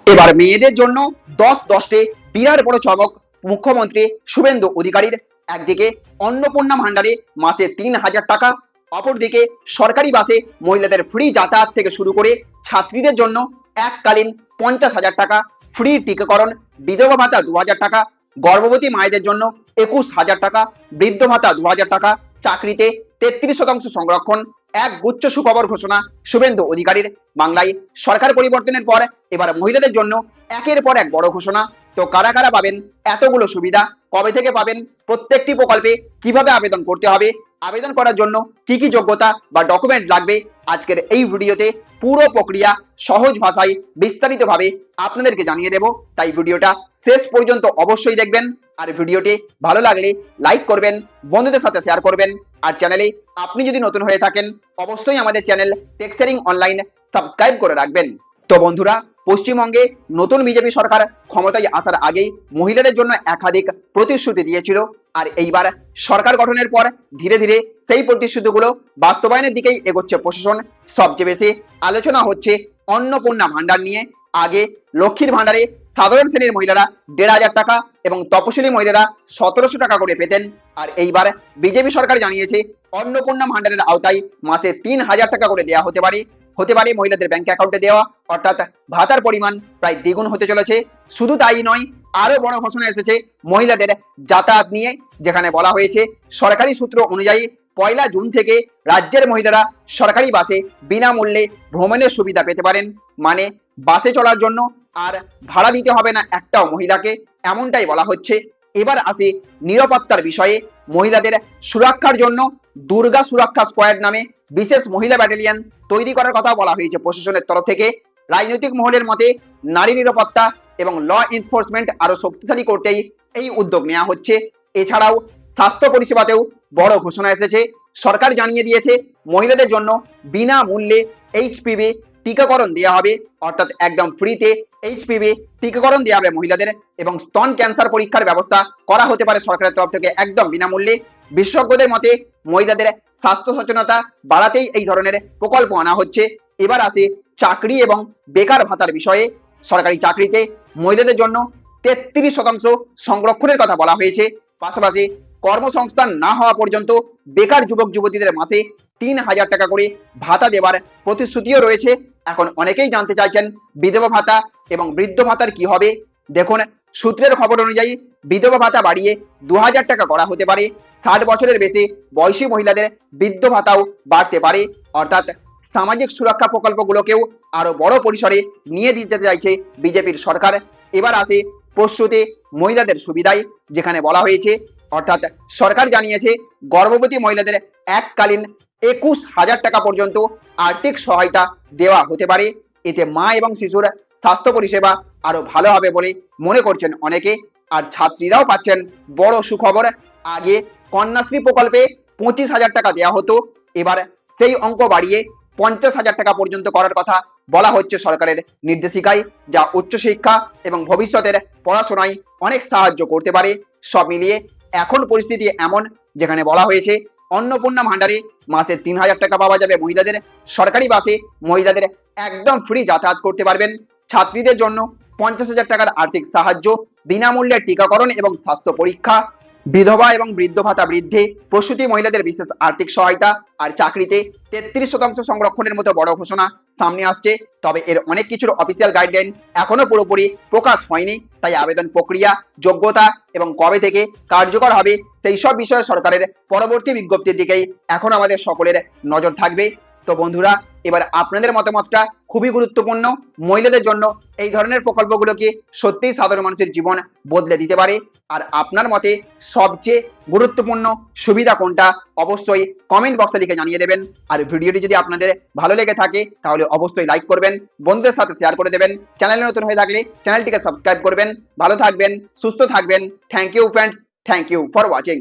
এবার মেয়েদের জন্য 10-10 বিরাট বড় চমক মুখ্যমন্ত্রী শুভেন্দু অধিকারীর। একদিকে অন্নপূর্ণা ভান্ডারে মাসে 3,000 টাকা, অপরদিকে সরকারি বাসে মহিলাদের ফ্রি যাতায়াত থেকে শুরু করে ছাত্রীদের জন্য এককালীন 50,000 টাকা, ফ্রি টিকাকরণ, বিধবা ভাতা 2,000 টাকা, গর্ভবতী মায়েদের জন্য 21,000 টাকা, বৃদ্ধ ভাতা 2,000 টাকা, চাকরিতে 33% সংরক্ষণ, এক গুচ্ছ সুখবর ঘোষণা শুভেন্দু অধিকারীর। বাংলায় সরকার পরিবর্তনের পর এবার মহিলাদের জন্য একের পর এক বড় ঘোষণা। তো কারা কারা পাবেন এতগুলো সুবিধা, কবে থেকে পাবেন, প্রত্যেকটি প্রকল্পে কিভাবে আবেদন করতে হবে, আবেদন করার জন্য কি কি যোগ্যতা বা ডকুমেন্ট লাগবে, আজকের এই ভিডিওতে পুরো প্রক্রিয়া সহজ ভাষায় বিস্তারিতভাবে আপনাদেরকে জানিয়ে দেব। তাই ভিডিওটা শেষ পর্যন্ত অবশ্যই দেখবেন। আর ভিডিওটি ভালো লাগলে লাইক করবেন, বন্ধুদের সাথে শেয়ার করবেন। আর চ্যানেলে আপনি যদি নতুন হয়ে থাকেন অবশ্যই আমাদের channel tech sharing online subscribe করে রাখবেন। তো বন্ধুরা, পশ্চিমবঙ্গে নতুন বিজেপি সরকার ক্ষমতায় আসার আগেই মহিলাদের জন্য একাধিক প্রতিশ্রুতি দিয়েছিল। আর এইবার সরকার গঠনের পর ধীরে ধীরে সেই প্রতিশ্রুতিগুলো বাস্তবায়নের দিকেই এগোচ্ছে প্রশাসন। সবচেয়ে বেশি আলোচনা হচ্ছে অন্নপূর্ণা ভান্ডার নিয়ে। আগে লক্ষ্মীর ভান্ডারে সাধারণ শ্রেণীর মহিলারা 1,500 টাকা এবং তপশিলি মহিলারা 1,700 টাকা করে পেতেন। আর এইবার বিজেপি সরকার জানিয়েছে অন্নপূর্ণা ভান্ডারের আওতায় মাসে 3,000 টাকা করে দেওয়া হতে পারে মহিলাদের ব্যাংক অ্যাকাউন্টে দেওয়া, অর্থাৎ ভাতার পরিমাণ প্রায় দ্বিগুণ হতে চলেছে। শুধু তাই নয়, আরো বড় ঘোষণা এসেছে মহিলাদের যাতায়াত নিয়ে, যেখানে বলা হয়েছে সরকারি সূত্র অনুযায়ী 1 জুন থেকে রাজ্যের মহিলারা সরকারি বাসে বিনামূল্যে ভ্রমণের সুবিধা পেতে পারেন। মানে বাসে চলার জন্য আর ভাড়া দিতে হবে না একটাও মহিলাকে, এমনটাই বলা হচ্ছে। এবার আসে নিরাপত্তার বিষয়ে। মহিলাদের সুরক্ষার জন্য দুর্গা সুরক্ষা স্কোয়াড নামে বিশেষ মহিলা ব্যাটালিয়ন তৈরি করার কথা বলা হয়েছে প্রশাসনের তরফ থেকে। রাজনৈতিক মহলের মতে নারী নিরাপত্তা এবং ল এনফোর্সমেন্ট আরো শক্তিশালী করতেই এই উদ্যোগ নেওয়া হচ্ছে। এছাড়াও স্বাস্থ্য পরিষেবাতেও বড় ঘোষণা এসেছে। সরকার জানিয়ে দিয়েছে মহিলাদের জন্য বিনামূল্যে এইচপিভি টিকাকরণ দেওয়া হবে, অর্থাৎ একদম ফ্রিতে এইচপিভি টিকাকরণ দেওয়া হবে মহিলাদের। এবং স্তন ক্যান্সার পরীক্ষার ব্যবস্থা করা হতে পারে সরকারের তরফ থেকে একদম বিনামূল্যে। বিশেষজ্ঞদের মতে মহিলাদের স্বাস্থ্য সচেতনতা বাড়াতেই এই ধরনের প্রকল্প আনা হচ্ছে। এবার আসে চাকরি এবং বেকার ভাতার বিষয়ে। সরকারি চাকরিতে মহিলাদের জন্য 33% সংরক্ষণের কথা বলা হয়েছে। পাশাপাশি কর্মসংস্থান না হওয়া পর্যন্ত বেকার যুবক যুবতীদের মাসে 3,000 টাকা করে ভাতা দেওয়ার প্রতিশ্রুতিও রয়েছে। এখন অনেকেই জানতে চাইছেন বিধবা ভাতা এবং বৃদ্ধ ভাতার কি হবে। দেখুন, সূত্রের খবর অনুযায়ী বিধবা ভাতা বাড়িয়ে 2,000 টাকা করা হতে পারে। 60 বছরের বেশি বয়সী মহিলাদের বৃদ্ধ ভাতাও বাড়তে পারে। অর্থাৎ সামাজিক সুরক্ষা প্রকল্পগুলোকেও আরো বড় পরিসরে নিয়ে দিতে চাইছে বিজেপির সরকার। এবার আসে প্রসূতি মহিলাদের সুবিধায়, যেখানে বলা হয়েছে, অর্থাৎ সরকার জানিয়েছে গর্ভবতী মহিলাদের এককালীন 21,000 টাকা পর্যন্ত আর্থিক সহায়তা দেওয়া হতে পারে। এতে মা এবং শিশুর স্বাস্থ্য পরিষেবা আরো ভালো হবে বলে মনে করছেন অনেকে। আর ছাত্রীরাও পাচ্ছেন বড় সুখবর। আগে কন্যাশ্রী প্রকল্পে 25,000 টাকা দেওয়া হতো, এবার সেই অঙ্ক বাড়িয়ে 50,000 টাকা পর্যন্ত করার কথা বলা হচ্ছে সরকারের নির্দেশিকায়, যা উচ্চশিক্ষা এবং ভবিষ্যতের পড়াশোনায় অনেক সাহায্য করতে পারে। সব মিলিয়ে এখন পরিস্থিতি এমন, যেখানে বলা হয়েছে অন্নপূর্ণা ভান্ডারে মাসে 3,000 টাকা পাওয়া যাবে মহিলাদের, সরকারি বাসে মহিলাদের একদম ফ্রি যাতায়াত করতে পারবেন, ছাত্রীদের জন্য 50,000 টাকার আর্থিক সাহায্য, বিনামূল্যে টিকাকরণ এবং স্বাস্থ্য পরীক্ষা, বিধবা এবং বৃদ্ধ ভাতা বৃদ্ধি, প্রসূতি মহিলাদের বিশেষ আর্থিক সহায়তা, আর চাকরিতে 33% সংরক্ষণের মতো বড় ঘোষণা সামনে আসছে। তবে এর অনেক কিছুর অফিসিয়াল গাইডলাইন এখনো পুরোপুরি প্রকাশ হয়নি। তাই আবেদন প্রক্রিয়া, যোগ্যতা এবং কবে থেকে কার্যকর হবে সেই সব বিষয়ে সরকারের পরবর্তী বিজ্ঞপ্তির দিকেই এখন আমাদের সকলের নজর থাকবে। তো বন্ধুরা, এবার আপনাদের মতামতটা খুবই গুরুত্বপূর্ণ। মহিলাদের জন্য এই ধরনের প্রকল্পগুলোকে সত্যিই সাধারণ মানুষের জীবন বদলে দিতে পারে। আর আপনার মতে সবচেয়ে গুরুত্বপূর্ণ সুবিধা কোনটা অবশ্যই কমেন্ট বক্সে লিখে জানিয়ে দেবেন। আর ভিডিওটি যদি আপনাদের ভালো লেগে থাকে তাহলে অবশ্যই লাইক করবেন, বন্ধুদের সাথে শেয়ার করে দেবেন। চ্যানেলে নতুন হয়ে থাকলে চ্যানেলটিকে সাবস্ক্রাইব করবেন। ভালো থাকবেন, সুস্থ থাকবেন। Thank you friends, thank you for watching.